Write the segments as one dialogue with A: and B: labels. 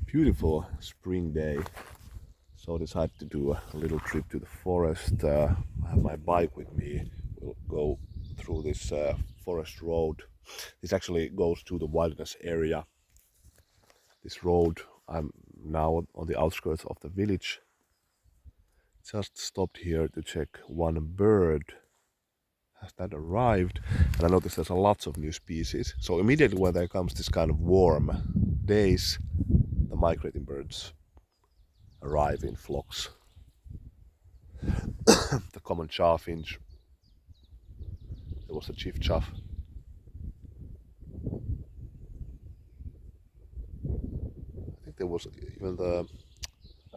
A: Beautiful spring day, so I decided to do a little trip to the forest. I have my bike with me. We'll go through this forest road. This actually goes to the wilderness area. This road, I'm now on the outskirts of the village. Just stopped here to check one bird. Has that arrived? And I noticed there's lots of new species. So immediately when there comes this kind of warm days, the migrating birds arrive in flocks. The common chaffinch. There was a chief chaff. I think there was even the,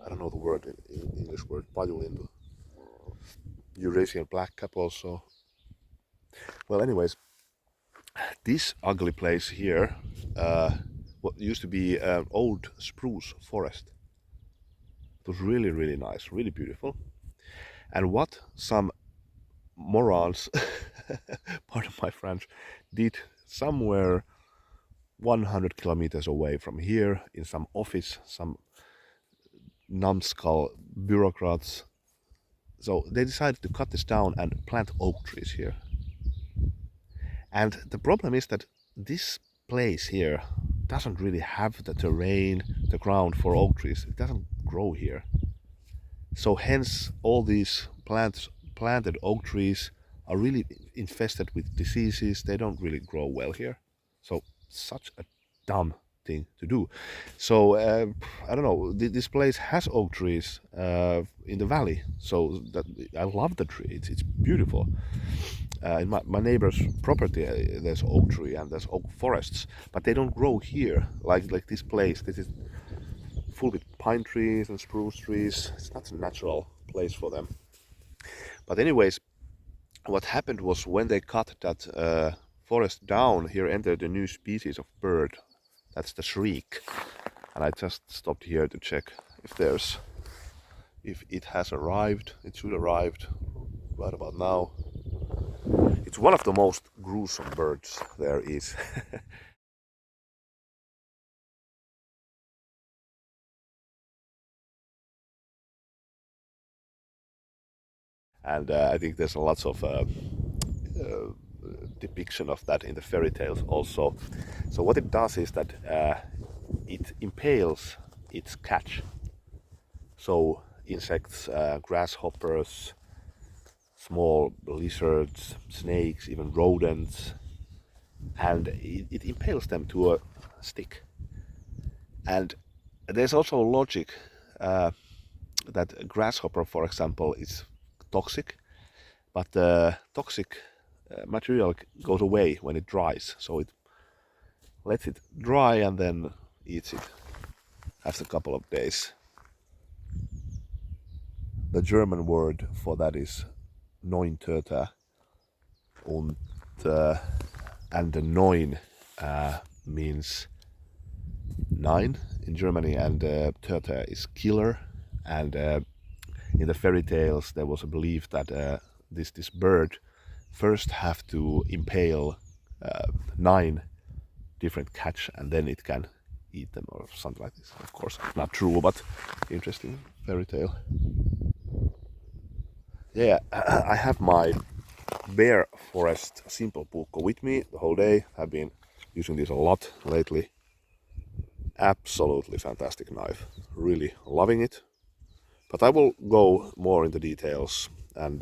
A: I don't know the word in English word, pajulintu. Eurasian blackcap also. Well, anyways, this ugly place here, what used to be an old spruce forest. It was really nice, really beautiful. And what some morons, pardon my French, did somewhere 100 kilometers away from here in some office, some numbskull bureaucrats. So they decided to cut this down and plant oak trees here. And the problem is that this place here doesn't really have the terrain, the ground for oak trees. It doesn't grow here. So hence all these planted oak trees are really infested with diseases. They don't really grow well here. So such a dumb thing to do. So I don't know, this place has oak trees in the valley, so that I love the tree. It's beautiful. In my neighbor's property there's oak tree and there's oak forests, but they don't grow here like this place. This is full with pine trees and spruce trees. It's not a natural place for them. But anyways, what happened was when they cut that forest down, here entered a new species of bird. That's the shriek. And I just stopped here to check if it has arrived. It should arrive right about now. It's one of the most gruesome birds there is. And I think there's lots of depiction of that in the fairy tales also. So what it does is that it impales its catch. So insects, grasshoppers, small lizards, snakes, even rodents, and it impales them to a stick. And there's also logic that a grasshopper, for example, is toxic, but the toxic material goes away when it dries, so it lets it dry and then eats it after a couple of days. The German word for that is Neuntöter, and the Neun means 9 in Germany, and Töter is killer. And in the fairy tales there was a belief that this bird first have to impale 9 different catch and then it can eat them or something like this. Of course not true, but interesting fairy tale. Yeah, I have my Bear Forest simple Puukko with me the whole day. I've been using this a lot lately. Absolutely fantastic knife, really loving it. But I will go more into details and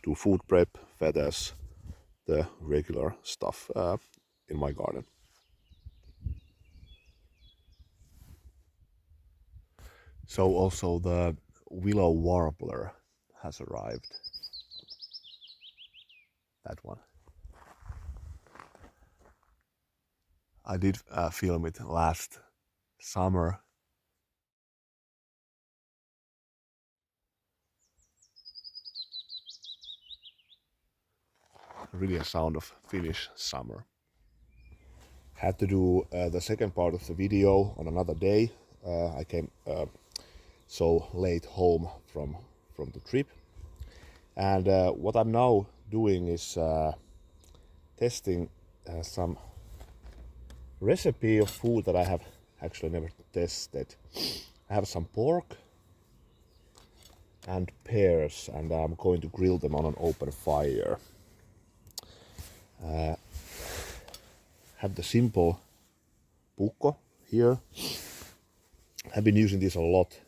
A: do food prep, feathers, the regular stuff in my garden. So also the willow warbler has arrived. That one. I did film it last summer. Really a sound of Finnish summer. Had to do the second part of the video on another day. I came so late home from the trip, and what I'm now doing is testing some recipe of food that I have actually never tested. I have some pork and pears, and I'm going to grill them on an open fire. Have the simple Puukko here. I've been using this a lot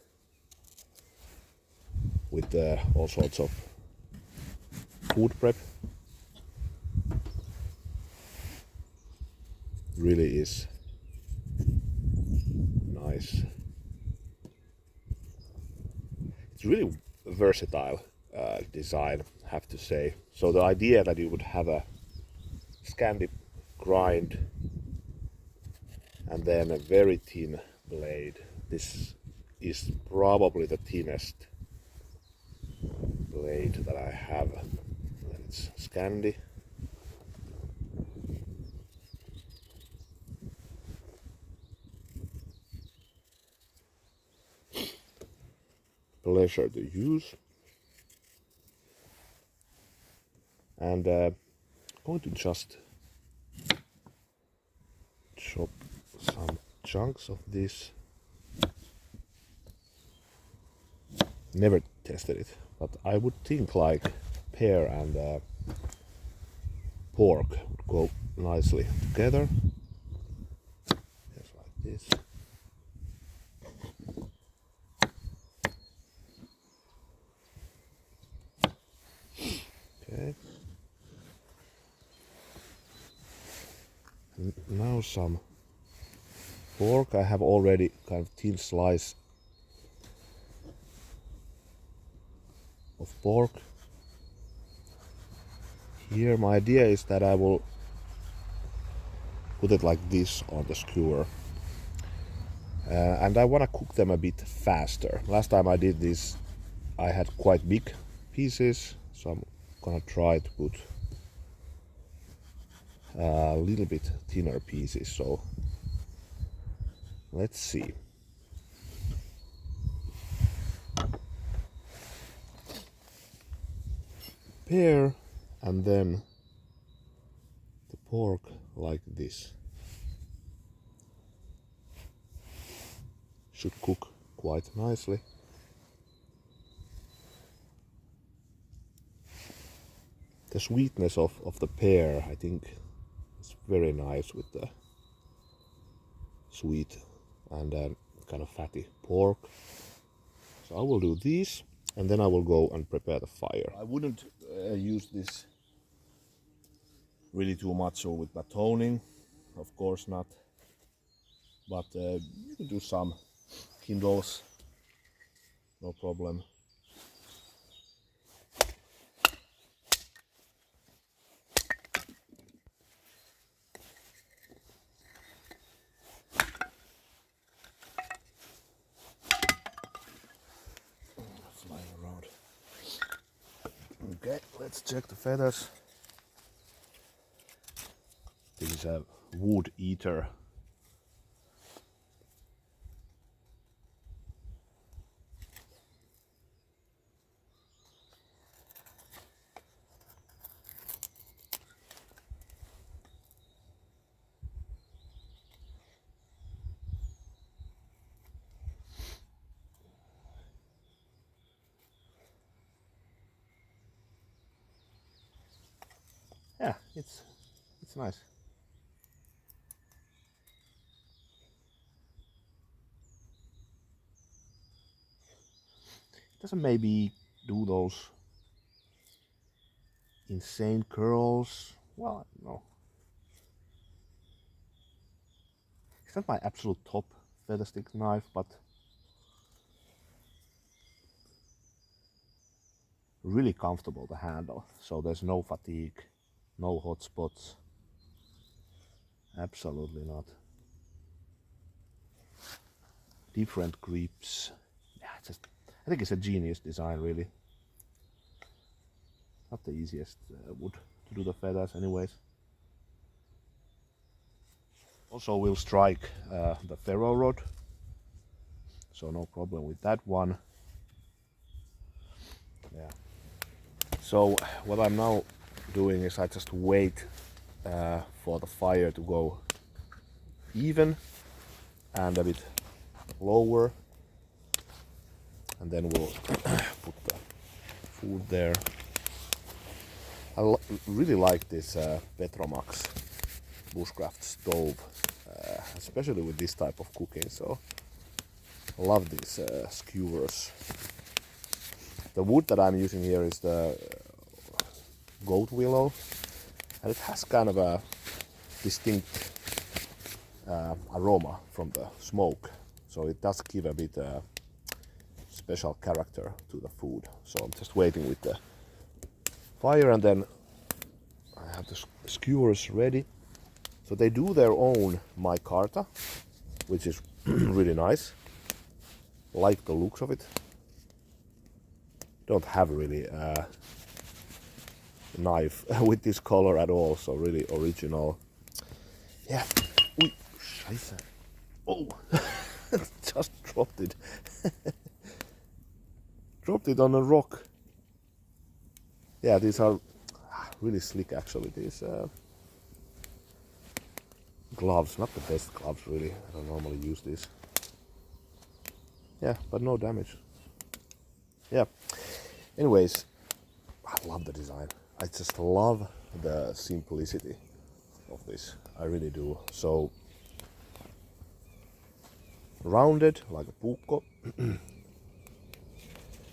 A: with all sorts of food prep. Really is nice. It's really versatile design, I have to say. So the idea that you would have a Scandi grind and then a very thin blade. This is probably the thinnest blade that I have. And it's Scandi. Pleasure to use. And I'm going to just chop some chunks of this. Never tested it, but I would think like pear and pork would go nicely together. Just like this. Okay. And now some pork. I have already kind of thin slice of pork. Here my idea is that I will put it like this on the skewer. And I want to cook them a bit faster. Last time I did this I had quite big pieces, so I'm gonna try to put a little bit thinner pieces. So let's see. Pear and then the pork like this. Should cook quite nicely. The sweetness of the pear, I think, is very nice with the sweet and kind of fatty pork. So I will do these, and then I will go and prepare the fire. I wouldn't use this really too much or with batoning, of course not. But you can do some kindles, no problem. Flying around. Okay, let's check the feathers. This is a wood eater. Yeah, it's nice. It doesn't maybe do those insane curls. Well, no. It's not my absolute top feather stick knife, but really comfortable to handle. So there's no fatigue, no hot spots. Absolutely not. Different grips. Yeah, I think it's a genius design, really. Not the easiest wood to do the feathers, anyways. Also, we'll strike the ferro rod, so no problem with that one. Yeah. So what I'm now doing is I just wait for the fire to go even, and a bit lower, and then we'll put the food there. I really like this Petromax bushcraft stove, especially with this type of cooking, so I love these skewers. The wood that I'm using here is the goat willow, and it has kind of a distinct aroma from the smoke, so it does give a bit special character to the food. So I'm just waiting with the fire, and then I have the skewers ready. So they do their own micarta, which is really nice. Like the looks of it. Don't have really a knife with this color at all, so really original. Yeah. Ui, scheiße. Oh, just dropped it. Dropped it on a rock. Yeah, these are really slick actually, these gloves. Not the best gloves really, I don't normally use these. Yeah, but no damage. Yeah, anyways, I love the design. I just love the simplicity of this, I really do. So, rounded like a Puukko.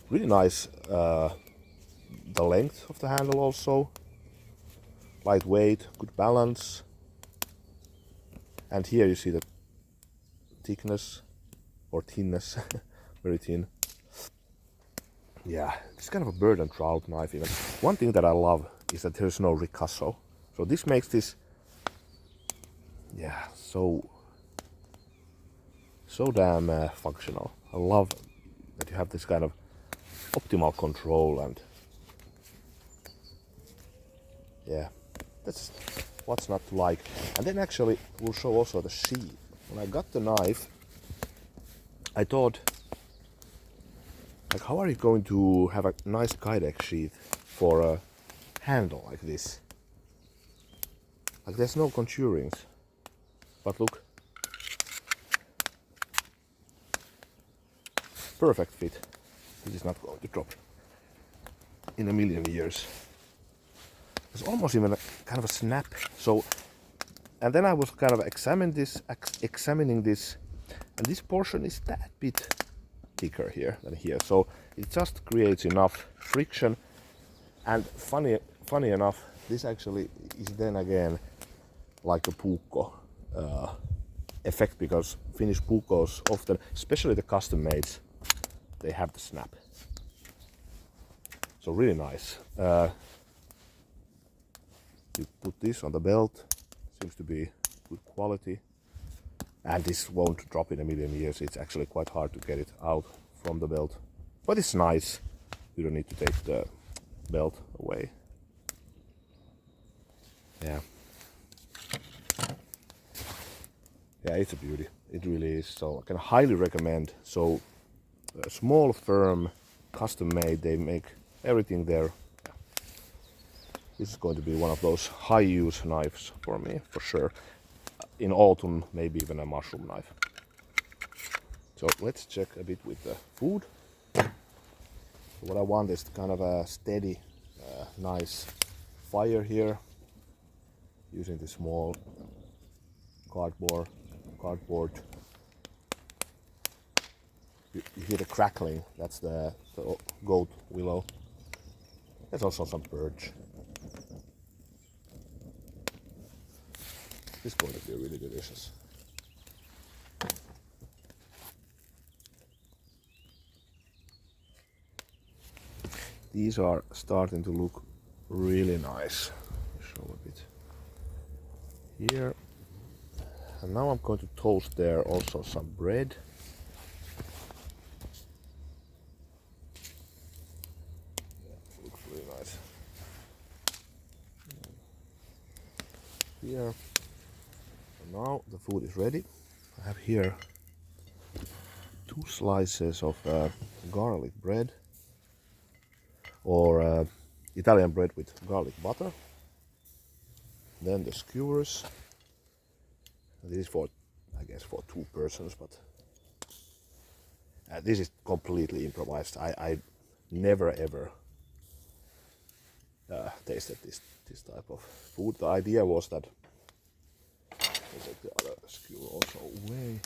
A: Really nice, the length of the handle also. Lightweight, good balance. And here you see the thickness, or thinness, very thin. Yeah, it's kind of a bird and trout knife even. One thing that I love is that there's no ricasso. So this makes this, yeah, so damn functional. I love that you have this kind of optimal control, and yeah, that's what's not to like. And then actually we'll show also the sheath. When I got the knife, I thought, like, how are you going to have a nice Kydex sheath for a handle like this? Like, there's no contourings. But look, perfect fit. This is not going to drop in a million years. There's almost even a kind of a snap. So, and then I was kind of examining this, and this portion is that bit thicker here than here. So it just creates enough friction. And funny enough, this actually is then again like a Puukko effect, because Finnish Puukkos often, especially the custom mades, they have the snap. So really nice. You put this on the belt, seems to be good quality, and this won't drop in a million years. It's actually quite hard to get it out from the belt, but it's nice. You don't need to take the belt away. Yeah, it's a beauty. It really is. So I can highly recommend. So a small firm, custom made, they make everything there. This is going to be one of those high use knives for me, for sure. In autumn, maybe even a mushroom knife. So let's check a bit with the food. What I want is kind of a steady, nice fire here, using the small cardboard. You hear the crackling, that's the goat willow. There's also some birch. This is going to be really delicious. These are starting to look really nice. Show a bit here. And now I'm going to toast there also some bread. Yeah, looks really nice. Here. And now the food is ready. I have here 2 slices of garlic bread, or Italian bread with garlic butter. Then the skewers. This is for, I guess, guess for 2 persons, but this is completely improvised. I never ever tasted this type of food. The idea was that, I'll take the other skewer also away.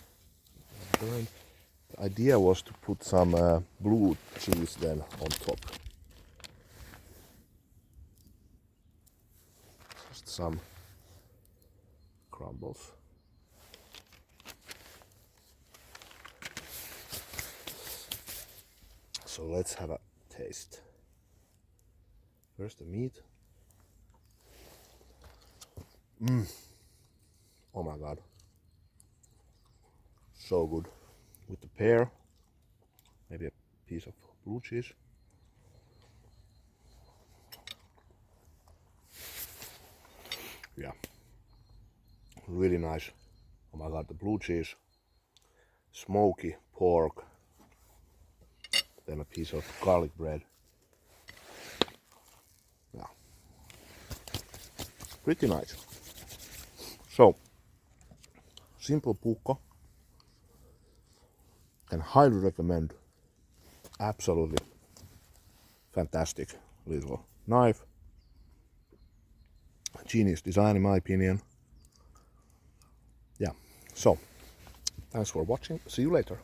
A: Burn. The idea was to put some blue cheese then on top. Just some crumbles. So let's have a taste. First the meat. Oh my god. So good. With the pear, maybe a piece of blue cheese. Yeah. Really nice. Oh my god, the blue cheese. Smoky pork. Then a piece of garlic bread. Yeah. Pretty nice. So, simple puukko. Can highly recommend. Absolutely fantastic little knife. Genius design in my opinion. Yeah, so thanks for watching. See you later.